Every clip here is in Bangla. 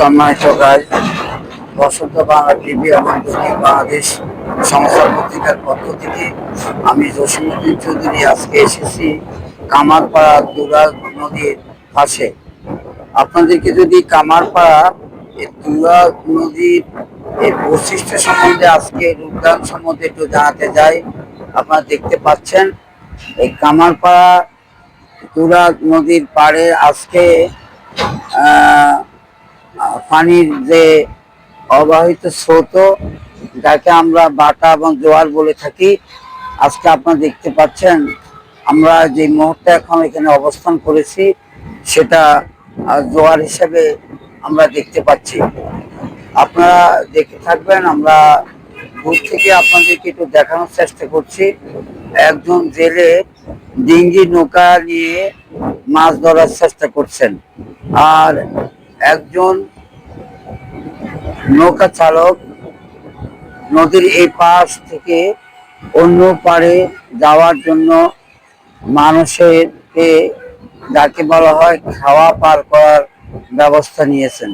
সম্মানিত গাইড, বসন্ত বাংলা টিভি এবং দৈনিক বাংলাদেশ সংস্থার পত্রিকার পক্ষ থেকে আমি জসিমউদ্দিন চৌধুরী আজকে এসেছি কামারপাড়া তুরা নদীর পাশে। আপনাদেরকে যদি কামারপাড়া এই তুরা নদীর এই বৈশিষ্ট্য সম্বন্ধে আজকে উদ্যান সম্বন্ধে একটু জানাতে যাই। আপনারা দেখতে পাচ্ছেন এই কামারপাড়া তুরা নদীর পাড়ে আজকে পানির যে অবাহিত স্রোত, যাকে আমরা বাটা এবং জোয়ার বলে থাকি, আজকে আপনারা দেখতে পাচ্ছেন আমরা যে মুহূর্তে এখন এখানে অবস্থান করেছি সেটা জোয়ার হিসেবে আমরা দেখতে পাচ্ছি। আপনারা দেখে থাকবেন, আমরা দূর থেকে আপনাদেরকে একটু দেখানোর চেষ্টা করছি। একজন জেলে ডিঙ্গি নৌকা নিয়ে মাছ ধরার চেষ্টা করছেন, আর একজন নৌকা চালক নদীর এই পাশ থেকে অন্য পাড়ে যাওয়ার জন্য মানুষেরকে, যাকে বলা হয় খাওয়া পার করার ব্যবস্থা নিয়েছেন।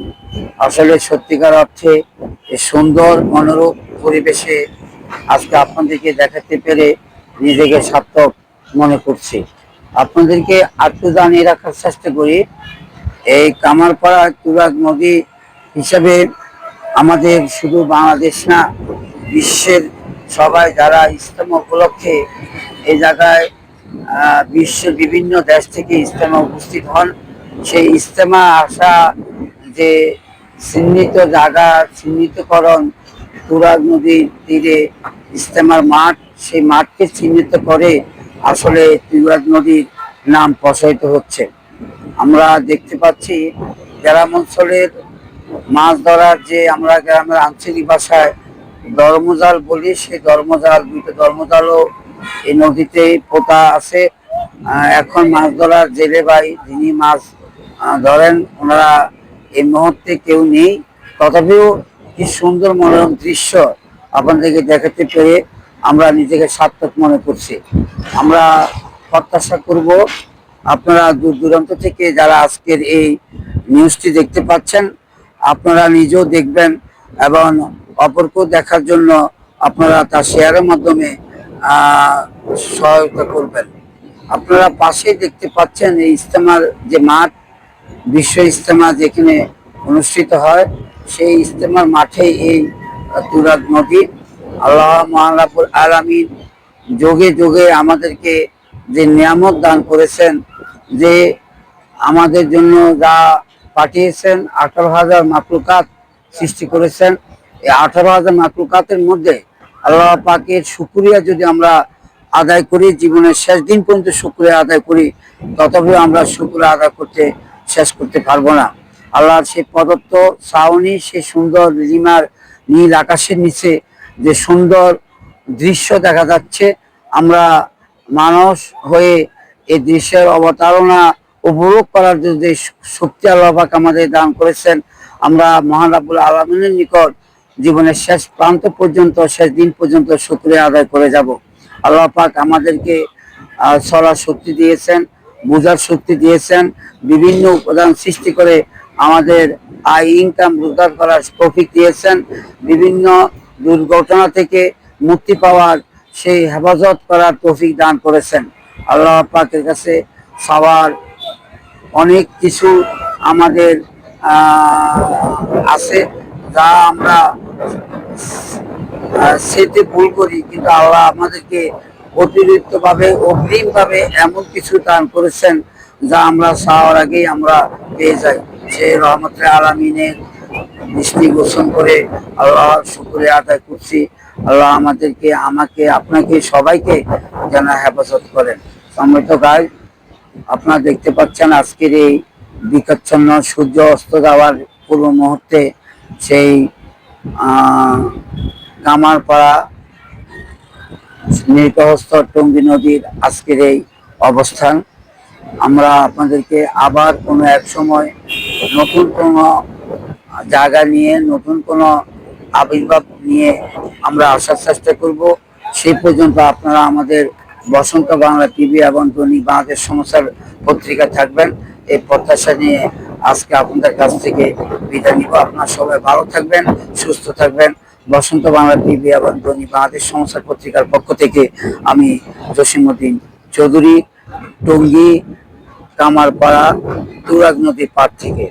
আসলে সত্যিকার অর্থে এই সুন্দর মনোরম পরিবেশে আজকে আপনাদেরকে দেখাতে পেরে নিজেকে সার্থক মনে করছি। আপনাদেরকে একটু জানিয়ে রাখার চেষ্টা করি, এই কামারপাড়া তুরা নদী হিসাবে আমাদের শুধু বাংলাদেশ না, বিশ্বের সবাই যারা ইজতেমা উপলক্ষে এই জায়গায় বিশ্বের বিভিন্ন দেশ থেকে ইজতেমা উপস্থিত হন, সেই ইজতেমা আসা যে চিহ্নিত জায়গা, চিহ্নিতকরণ তুরা নদীর তীরে ইজতেমার মাঠ, সেই মাঠকে চিহ্নিত করে আসলে তুরা নদীর নাম প্রসারিত হচ্ছে। আমরা দেখতে পাচ্ছি গ্রাম অঞ্চলের মাছ ধরার যে আমরা গ্রামের আঞ্চলিক ভাষায় ধর্মজাল বলি, সেই ধর্মজাল, দুইটা ধর্মজালও এই নদীতে পোতা আছে। এখন মাছ ধরার জেলে ভাই যিনি মাছ ধরেন, ওনারা এই মুহূর্তে কেউ নেই, তথাপিও কি সুন্দর মনোরম দৃশ্য আপনাদেরকে দেখাতে পেরে আমরা নিজেকে সার্থক মনে করছি। আমরা প্রত্যাশা করব আপনারা দূর দূরান্ত থেকে যারা আজকের এই নিউজটি দেখতে পাচ্ছেন, আপনারা নিজেও দেখবেন এবং অপরকেও দেখার জন্য আপনারা তা শেয়ারের মাধ্যমে সহায়তা করবেন। আপনারা পাশেই দেখতে পাচ্ছেন এই ইজতেমার যে মাঠ, বিশ্ব ইজতেমা যেখানে অনুষ্ঠিত হয়, সেই ইজতেমার মাঠে এই তুরা নদী। আল্লাহ মহান রব্বুল আলামিন যোগে যোগে আমাদেরকে যে নিয়ামত দান করেছেন, যে আমাদের জন্য যা পাঠিয়েছেন, 18,000 মাকলুকাত সৃষ্টি করেছেন। এই 18,000 মাকলুকাতের মধ্যে আল্লাহ পাকের শুকরিয়া যদি আমরা আদায় করি, জীবনের শেষ দিন পর্যন্ত শুকরিয়া আদায় করি, তথাপিও আমরা শুকরিয়া আদায় করতে শেষ করতে পারবো না। আল্লাহর সেই প্রদত্ত ছাউনি, সেই সুন্দর লিমার নীল আকাশের নিচে যে সুন্দর দৃশ্য দেখা যাচ্ছে, আমরা মানুষ হয়ে এই দৃশ্যের অবতারণা উপভোগ করার যে শক্তি আল্লাহ পাক আমাদের দান করেছেন, আমরা মহান রব্বুল আলামিনের নিকট জীবনের শেষ প্রান্ত পর্যন্ত, শেষ দিন পর্যন্ত শুকরিয়া আদায় করে যাব। আল্লাহ পাক আমাদেরকে চলার শক্তি দিয়েছেন, বোঝার শক্তি দিয়েছেন, বিভিন্ন উপাদান সৃষ্টি করে আমাদের আয় ইনকাম রোজগার করার তৌফিক দিয়েছেন, বিভিন্ন দুর্ঘটনা থেকে মুক্তি পাওয়ার সেই হেফাজত করার তৌফিক দান করেছেন। আল্লাহ পাকের কাছে সবার অনেক কিছু আমাদের আছে, যা আমরা সেতে ভুল করি, কিন্তু আল্লাহ আমাদেরকে অতিরিক্তভাবে, অগ্রিমভাবে এমন কিছু দান করেছেন যা আমরা চাওয়ার আগেই আমরা পেয়ে যাই। সে রহমতে আলামিনের দৃষ্টি গোচর করে আল্লাহর শুকরিয়া আদায় করছি। আল্লাহ আমাদেরকে, আমাকে, আপনাকে, সবাইকে যেন হেফাজত করেন। সম্মানিত গাই, আপনারা দেখতে পাচ্ছেন আজকের এই বিকাচ্ছন্ন সূর্য অস্ত যাওয়ার পূর্ব মুহূর্তে সেই কামারপাড়া নিকটস্থ টঙ্গী নদীর আজকের এই অবস্থান। আমরা আপনাদেরকে আবার কোনো এক সময় নতুন কোনো জায়গা নিয়ে, নতুন কোনো আবির্ভাব নিয়ে আমরা আসার চেষ্টা করব। সেই পর্যন্ত আপনারা আমাদের বসন্ত বাংলা টিভি এবং দৈনিক বাংলাদেশ সংস্থার পত্রিকা থাকবেন, এই প্রত্যাশা নিয়ে আজকে আপনাদের কাছ থেকে বিদায় নিব। আপনারা সবাই ভালো থাকবেন, সুস্থ থাকবেন। বসন্ত বাংলা টিভি এবং দৈনিক বাংলাদেশ সমাচার পত্রিকার পক্ষ থেকে আমি জসিমউদ্দিন চৌধুরী, টঙ্গী, কামারপাড়া, তুরাগ নদীর পাড় থেকে।